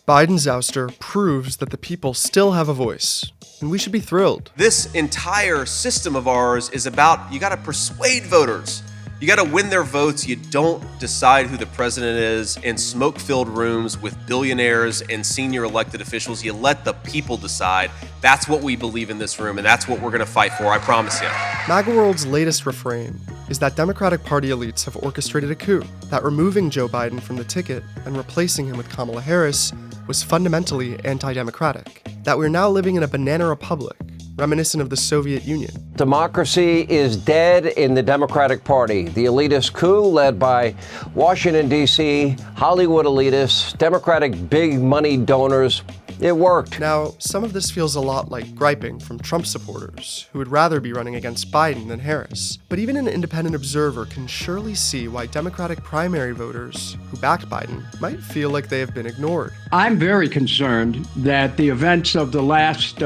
Biden's ouster proves that the people still have a voice, and we should be thrilled. This entire system of ours is about, you got to persuade voters. You got to win their votes. You don't decide who the president is in smoke-filled rooms with billionaires and senior elected officials. You let the people decide. That's what we believe in this room, and that's what we're going to fight for, I promise you. MAGA World's latest refrain is that Democratic Party elites have orchestrated a coup, that removing Joe Biden from the ticket and replacing him with Kamala Harris was fundamentally anti-democratic, that we're now living in a banana republic, reminiscent of the Soviet Union. Democracy is dead in the Democratic Party. The elitist coup led by Washington, D.C., Hollywood elitists, Democratic big money donors, it worked. Now, some of this feels a lot like griping from Trump supporters who would rather be running against Biden than Harris. But even an independent observer can surely see why Democratic primary voters who backed Biden might feel like they have been ignored. I'm very concerned that the events of the last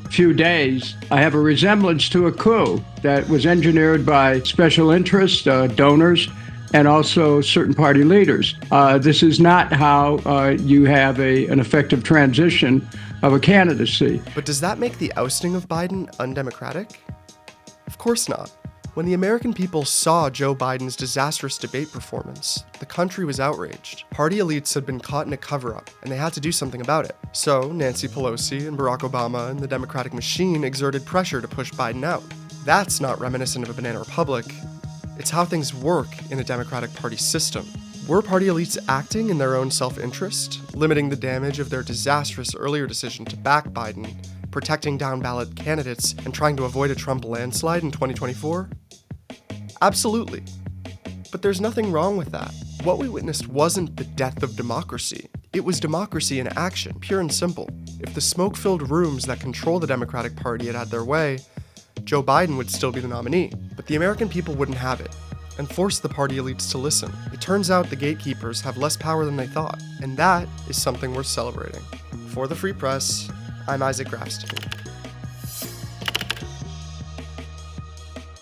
few days have a resemblance to a coup that was engineered by special interest donors and also certain party leaders. This is not how you have an effective transition of a candidacy. But does that make the ousting of Biden undemocratic? Of course not. When the American people saw Joe Biden's disastrous debate performance, the country was outraged. Party elites had been caught in a cover-up, and they had to do something about it. So Nancy Pelosi and Barack Obama and the Democratic machine exerted pressure to push Biden out. That's not reminiscent of a banana republic. It's how things work in a Democratic Party system. Were party elites acting in their own self-interest, limiting the damage of their disastrous earlier decision to back Biden, protecting down-ballot candidates, and trying to avoid a Trump landslide in 2024? Absolutely. But there's nothing wrong with that. What we witnessed wasn't the death of democracy. It was democracy in action, pure and simple. If the smoke-filled rooms that control the Democratic Party had had their way, Joe Biden would still be the nominee. But the American people wouldn't have it, and forced the party elites to listen. It turns out the gatekeepers have less power than they thought, and that is something worth celebrating. For the Free Press, I'm Isaac Grafstein.